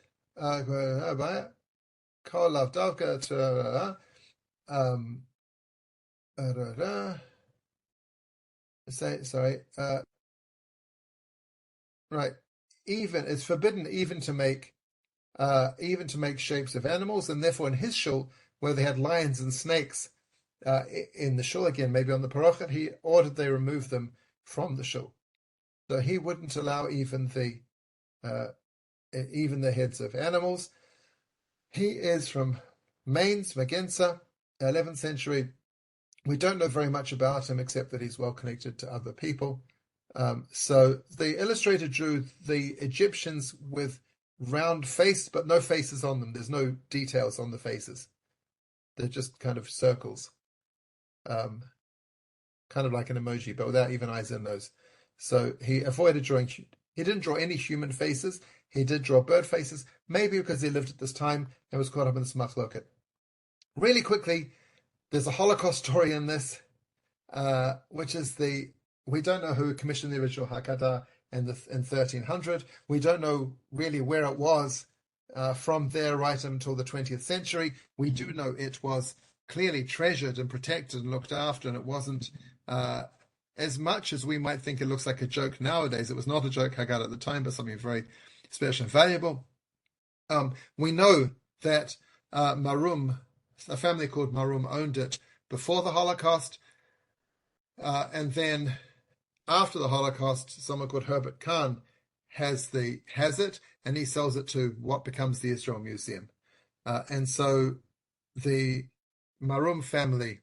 right, even it's forbidden even to make shapes of animals, and therefore in his shul, where they had lions and snakes in the shul, again maybe on the parochet, he ordered they remove them from the shul. So he wouldn't allow even the heads of animals. He is from Mainz, Magenza, 11th century. We don't know very much about him except that he's well connected to other people. So the illustrator drew the Egyptians with round face, but no faces on them. There's no details on the faces. They're just kind of circles, kind of like an emoji, but without even eyes and nose. So he avoided drawing. He didn't draw any human faces. He did draw bird faces, maybe because he lived at this time and was caught up in this machloket. Really quickly, there's a Holocaust story in this, which is we don't know who commissioned the original Haggadah in 1300. We don't know really where it was from there right until the 20th century. We do know it was clearly treasured and protected and looked after, and it wasn't as much as we might think it looks like a joke nowadays. It was not a joke Haggadah at the time, but something very special and valuable. We know that Marum, a family called Marum, owned it before the Holocaust, and then after the Holocaust, someone called Herbert Kahn has it, and he sells it to what becomes the Israel Museum. And so the Marum family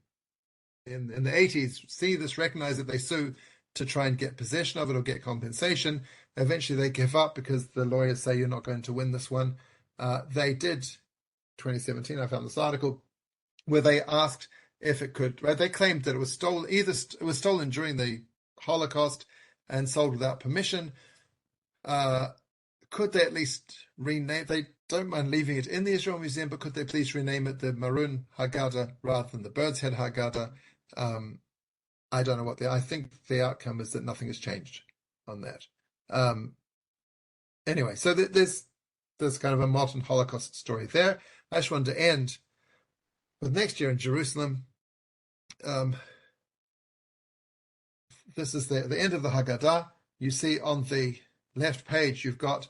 in the 80s see this, recognize it, they sue to try and get possession of it or get compensation. Eventually they give up because the lawyers say you're not going to win this one. They did, 2017, I found this article, where they asked if it could, right? They claimed that it was stolen, either it was stolen during the Holocaust and sold without permission. Could they at least rename, they don't mind leaving it in the Israel Museum, but could they please rename it the Maroon Haggadah rather than the Birds Head Haggadah? I don't know I think the outcome is that nothing has changed on that. Anyway, so there's kind of a modern Holocaust story there. I just wanted to end with next year in Jerusalem. This is the end of the Haggadah. You see on the left page, you've got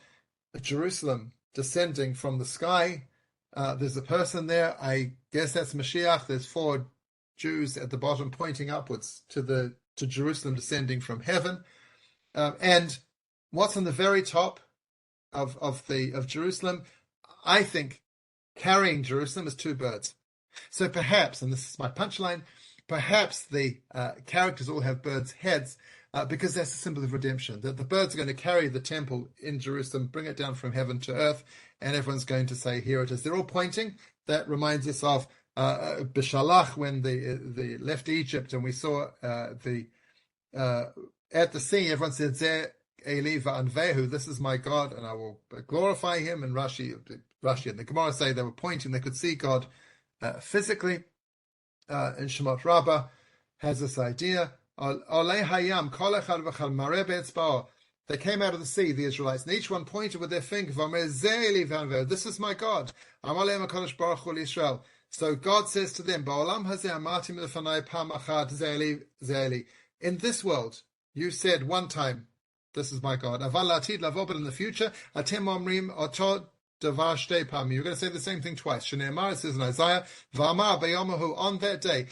Jerusalem descending from the sky. There's a person there. I guess that's Mashiach. There's 4 Jews at the bottom pointing upwards to Jerusalem descending from heaven. And what's on the very top of Jerusalem, I think, carrying Jerusalem is 2 birds. So perhaps, and this is my punchline, perhaps the characters all have birds' heads because that's a symbol of redemption, that the birds are going to carry the temple in Jerusalem, bring it down from heaven to earth, and everyone's going to say, here it is. They're all pointing. That reminds us of Bishalach, when they left Egypt and we saw at the sea, everyone said, Zeh Eli va'anvehu, this is my God, and I will glorify him. And Rashi and the Gemara say they were pointing, they could see God physically. And Shemot Rabbah has this idea. Olei hayam, kol echad v'chad mareh be'etzba'o. They came out of the sea, the Israelites, and each one pointed with their finger. This is my God. So God says to them, in this world, you said one time, this is my God. But in the future, you're going to say the same thing twice. It says in Isaiah, on that day,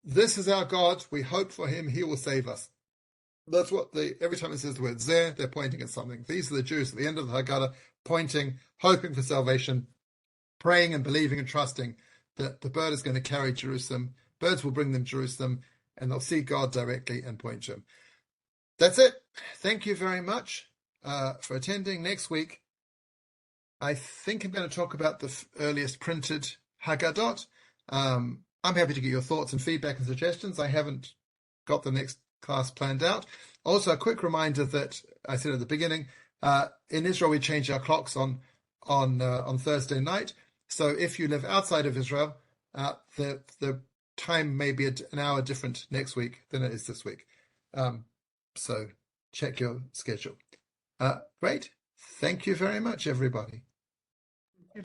this is our God, we hope for him, he will save us. That's what every time it says the word zeh, they're pointing at something. These are the Jews at the end of the Haggadah, pointing, hoping for salvation, praying and believing and trusting that the bird is going to carry Jerusalem. Birds will bring them Jerusalem, and they'll see God directly and point to him. That's it. Thank you very much for attending. Next week, I think I'm going to talk about the earliest printed Haggadot. I'm happy to get your thoughts and feedback and suggestions. I haven't got the next class planned out. Also, a quick reminder that I said at the beginning, in Israel we change our clocks on Thursday night. So if you live outside of Israel, the time may be an hour different next week than it is this week. So check your schedule. Great. Thank you very much, everybody.